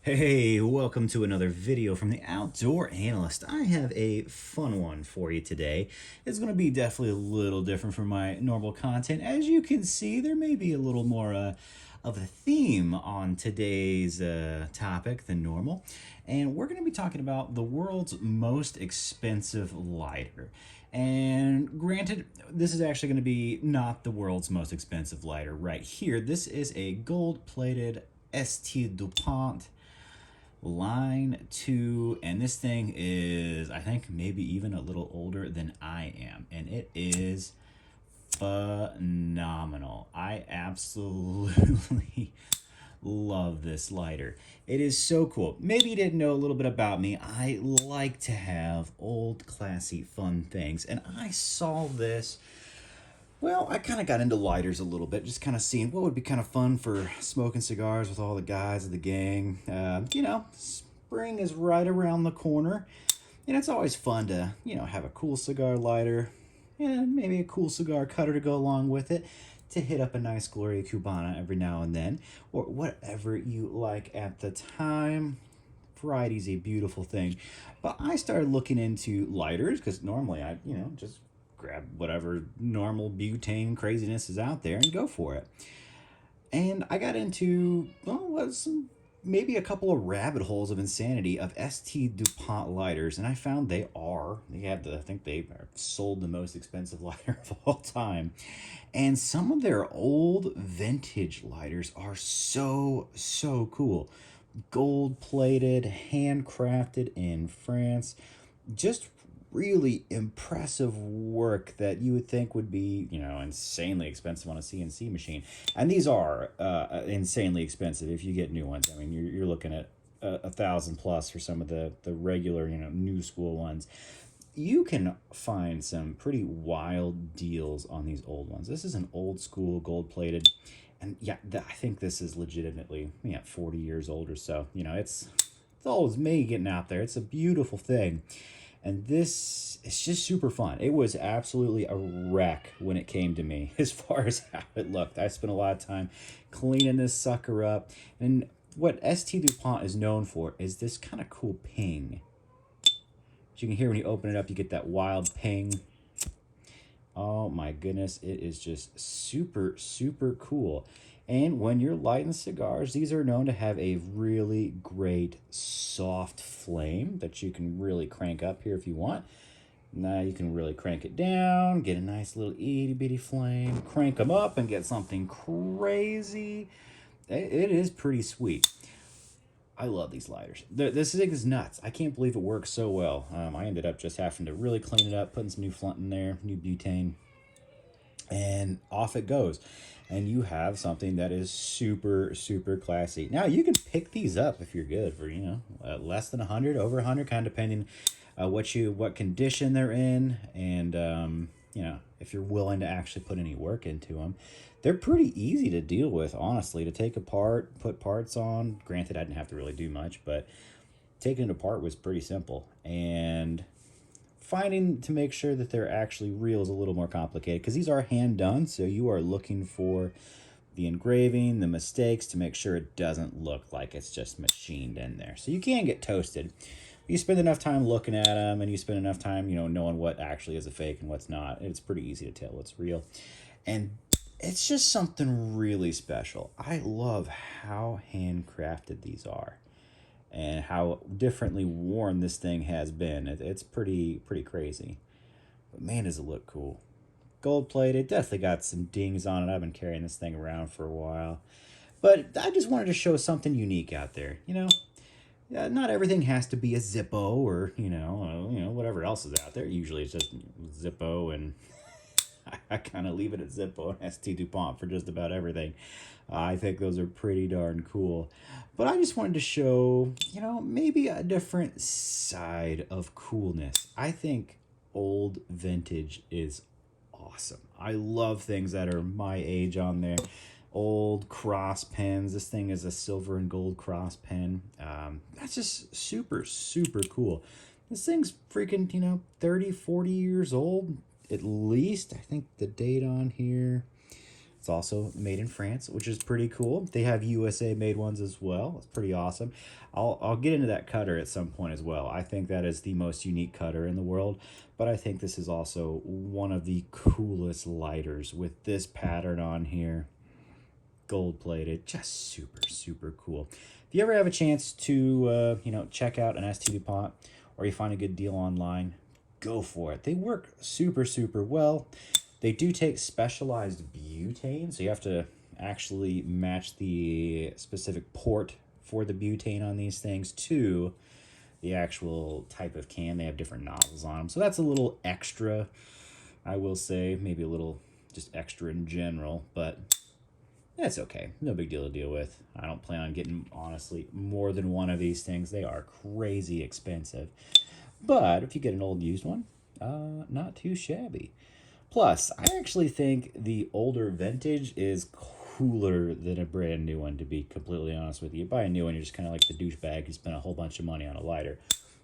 Hey, welcome to another video from the Outdoor Analyst. I have a fun one for you today. It's going to be definitely a little different from my normal content. As you can see, there may be a little more of a theme on today's topic than normal. And we're going to be talking about the world's most expensive lighter. And granted, this is actually going to be not the world's most expensive lighter right here. This is a gold-plated ST Dupont line 2, and this thing is, I think, maybe even a little older than I am, and it is phenomenal. I absolutely love this lighter. It is so cool. Maybe you didn't know a little bit about me. I like to have old, classy, fun things, and I saw this. Well, I kind of got into lighters a little bit, just kind of seeing what would be kind of fun for smoking cigars with all the guys of the gang. Spring is right around the corner, and it's always fun to, have a cool cigar lighter and maybe a cool cigar cutter to go along with it to hit up a nice Gloria Cubana every now and then, or whatever you like at the time. Variety is a beautiful thing. But I started looking into lighters because normally I, just grab whatever normal butane craziness is out there and go for it. And I got into, maybe a couple of rabbit holes of insanity of ST DuPont lighters, and I found I think they are sold the most expensive lighter of all time. And some of their old vintage lighters are so cool. Gold plated, handcrafted in France. Just really impressive work that you would think would be, insanely expensive on a CNC machine. And these are insanely expensive if you get new ones. I mean, you're looking at 1,000 plus for some of the regular, new school ones. You can find some pretty wild deals on these old ones. This is an old school gold plated, and yeah, I think this is legitimately 40 years old or so. It's old as me getting out there. It's a beautiful thing. And this is just super fun. It was absolutely a wreck when it came to me as far as how it looked. I spent a lot of time cleaning this sucker up. And what ST DuPont is known for is this kind of cool ping. As you can hear when you open it up, you get that wild ping. Oh my goodness, it is just super cool. And when you're lighting cigars, these are known to have a really great soft flame that you can really crank up here if you want. Now you can really crank it down, get a nice little itty bitty flame, crank them up and get something crazy. It is pretty sweet. I love these lighters. This thing is nuts. I can't believe it works so well. I ended up just having to really clean it up, putting some new flint in there, new butane, and off it goes. And you have something that is super classy. Now you can pick these up if you're good for less than 100, over 100, kind of depending what condition they're in, and if you're willing to actually put any work into them. They're pretty easy to deal with, honestly, to take apart, put parts on. Granted, I didn't have to really do much, but taking it apart was pretty simple. And finding to make sure that they're actually real is a little more complicated because these are hand done, so you are looking for the engraving, the mistakes, to make sure it doesn't look like it's just machined in there. So you can get toasted. You spend enough time looking at them, and you spend enough time, knowing what actually is a fake and what's not. It's pretty easy to tell what's real. And it's just something really special. I love how handcrafted these are and how differently worn this thing has been. It's pretty crazy. But man, does it look cool. Gold plated, definitely got some dings on it. I've been carrying this thing around for a while. But I just wanted to show something unique out there. Not everything has to be a Zippo or, whatever else is out there. Usually it's just Zippo, and I kind of leave it at Zippo and ST DuPont for just about everything. I think those are pretty darn cool. But I just wanted to show, maybe a different side of coolness. I think old vintage is awesome. I love things that are my age on there. Old cross pens. This thing is a silver and gold cross pen. That's just super cool. This thing's freaking, 30, 40 years old. At least, I think the date on here, It's also made in France, which is pretty cool. They have USA made ones as well. It's pretty awesome. I'll get into that cutter at some point as well. I think that is the most unique cutter in the world, but I think this is also one of the coolest lighters with this pattern on here. Gold plated, just super cool. If you ever have a chance to check out an ST Dupont, or you find a good deal online, go for it. They work super well. They do take specialized butane, so you have to actually match the specific port for the butane on these things to the actual type of can. They have different nozzles on them, so that's a little extra, I will say. Maybe a little just extra in general, but that's okay. No big deal to deal with. I don't plan on getting, honestly, more than one of these things. They are crazy expensive. But if you get an old used one, not too shabby. Plus, I actually think the older vintage is cooler than a brand new one, to be completely honest with you. You buy a new one, you're just kind of like the douchebag who spent a whole bunch of money on a lighter.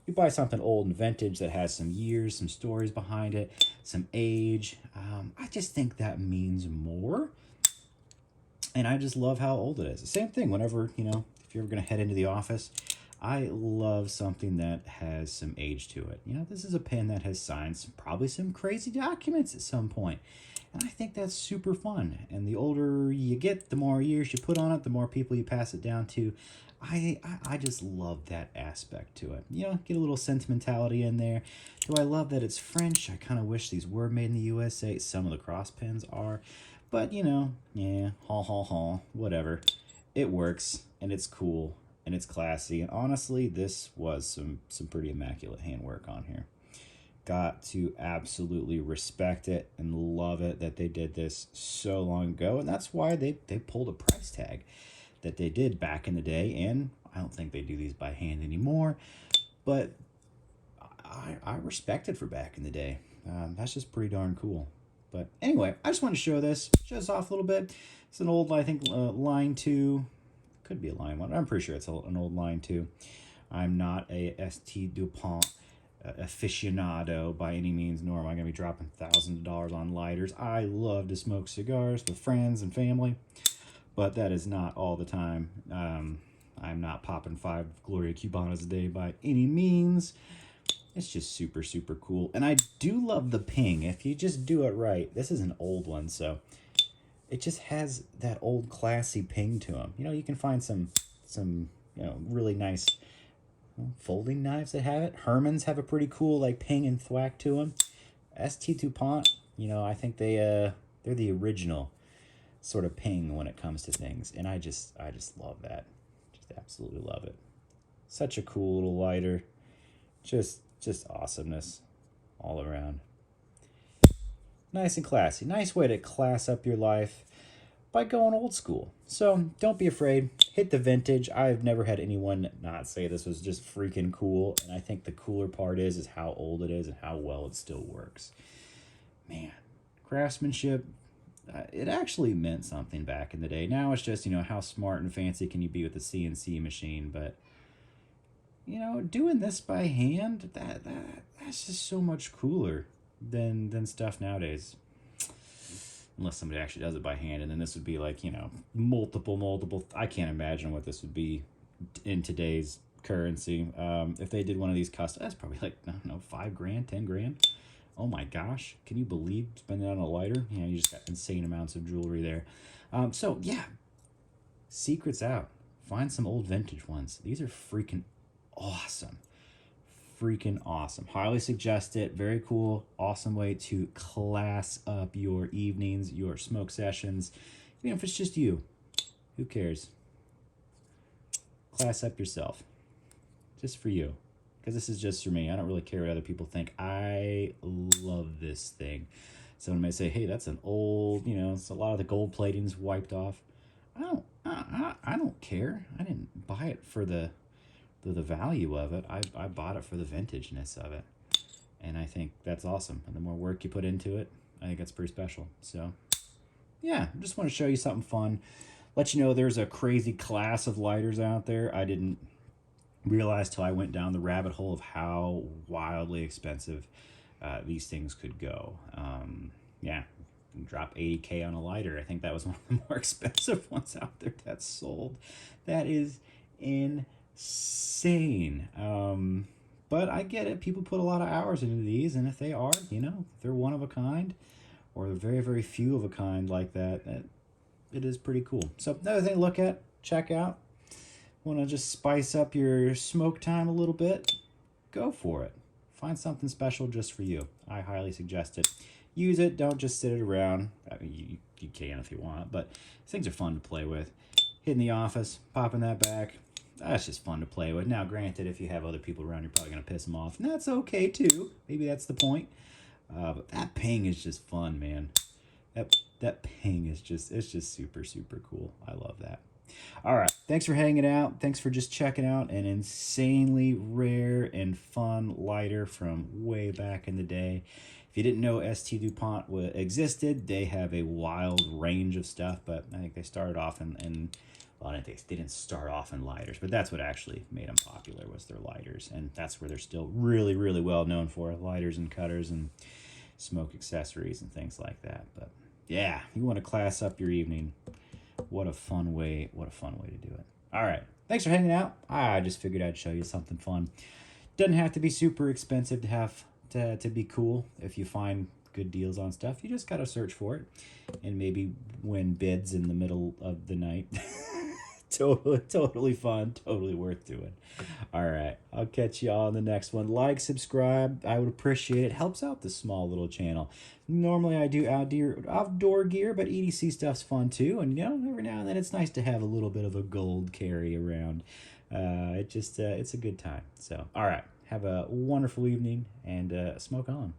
You buy something old and vintage that has some years, some stories behind it, some age. I just think that means more. And I just love how old it is. The same thing whenever, if you're ever going to head into the office, I love something that has some age to it. This is a pen that has signed probably some crazy documents at some point. And I think that's super fun. And the older you get, the more years you put on it, the more people you pass it down to. I just love that aspect to it. Get a little sentimentality in there. Do I love that it's French? I kind of wish these were made in the USA. Some of the cross pens are. But, yeah, whatever. It works, and it's cool, and it's classy. And honestly, this was some pretty immaculate handwork on here. Got to absolutely respect it and love it that they did this so long ago. And that's why they pulled a price tag that they did back in the day. And I don't think they do these by hand anymore. But I respect it for back in the day. That's just pretty darn cool. But anyway, I just want to show this off a little bit. It's an old, I think, line 2. Could be a line 1. I'm pretty sure it's an old line 2. I'm not a ST Dupont aficionado by any means, nor am I going to be dropping thousands of dollars on lighters. I love to smoke cigars with friends and family, but that is not all the time. I'm not popping 5 Gloria Cubanas a day by any means. It's just super cool. And I do love the ping. If you just do it right, this is an old one, so it just has that old classy ping to them. You can find some really nice folding knives that have it. Hermans have a pretty cool like ping and thwack to them. ST Dupont, I think they're the original sort of ping when it comes to things. And I just love that. Just absolutely love it. Such a cool little lighter. Just awesomeness all around. Nice and classy. Nice way to class up your life by going old school. So don't be afraid. Hit the vintage. I've never had anyone not say this was just freaking cool. And I think the cooler part is how old it is and how well it still works. Man, Craftsmanship, it actually meant something back in the day. Now it's just, how smart and fancy can you be with a CNC machine, but doing this by hand, that's just so much cooler than stuff nowadays. Unless somebody actually does it by hand, and then this would be like, multiple. I can't imagine what this would be in today's currency. If they did one of these custom, that's probably like, I don't know, $5 grand, $10 grand. Oh my gosh, can you believe spending it on a lighter? You just got insane amounts of jewelry there. So yeah, secrets out. Find some old vintage ones. These are freaking awesome. Highly suggest it. Very cool. Awesome way to class up your evenings, your smoke sessions. Even if it's just you, who cares? Class up yourself. Just for you. Because this is just for me. I don't really care what other people think. I love this thing. Someone may say, hey, that's an old, it's a lot of the gold plating's wiped off. I don't care. I didn't buy it for the value of it. I bought it for the vintageness of it. And I think that's awesome. And the more work you put into it, I think that's pretty special. So, yeah, I just want to show you something fun. Let you know there's a crazy class of lighters out there. I didn't realize till I went down the rabbit hole of how wildly expensive these things could go. Yeah, drop 80K on a lighter. I think that was one of the more expensive ones out there that's sold. That is insane. But I get it. People put a lot of hours into these, and if they are, you know, if they're one of a kind, or they're very, very few of a kind like that, it is pretty cool. So another thing to look at, check out. Want to just spice up your smoke time a little bit? Go for it. Find something special just for you. I highly suggest it. Use it. Don't just sit it around. I mean, you can if you want, but things are fun to play with. Hitting the office, popping that back. That's just fun to play with. Now, granted, if you have other people around, you're probably going to piss them off. And that's okay, too. Maybe that's the point. But that ping is just fun, man. That ping is just, it's just super, super cool. I love that. All right. Thanks for hanging out. Thanks for just checking out an insanely rare and fun lighter from way back in the day. If you didn't know ST Dupont existed, they have a wild range of stuff, but I think they started off well, they didn't start off in lighters, but that's what actually made them popular, was their lighters. And that's where they're still really, really well known for, lighters and cutters and smoke accessories and things like that. But yeah, you want to class up your evening. What a fun way to do it. All right. Thanks for hanging out. I just figured I'd show you something fun. Doesn't have to be super expensive to have to be cool. If you find good deals on stuff, you just got to search for it and maybe win bids in the middle of the night. Totally fun, totally worth doing. All right, I'll catch you all in the next one. Like, subscribe, I would appreciate it. Helps out this small little channel. Normally I do outdoor gear, but EDC stuff's fun too. And you know, every now and then it's nice to have a little bit of a gold carry around. It's a good time. So, all right, have a wonderful evening and smoke on.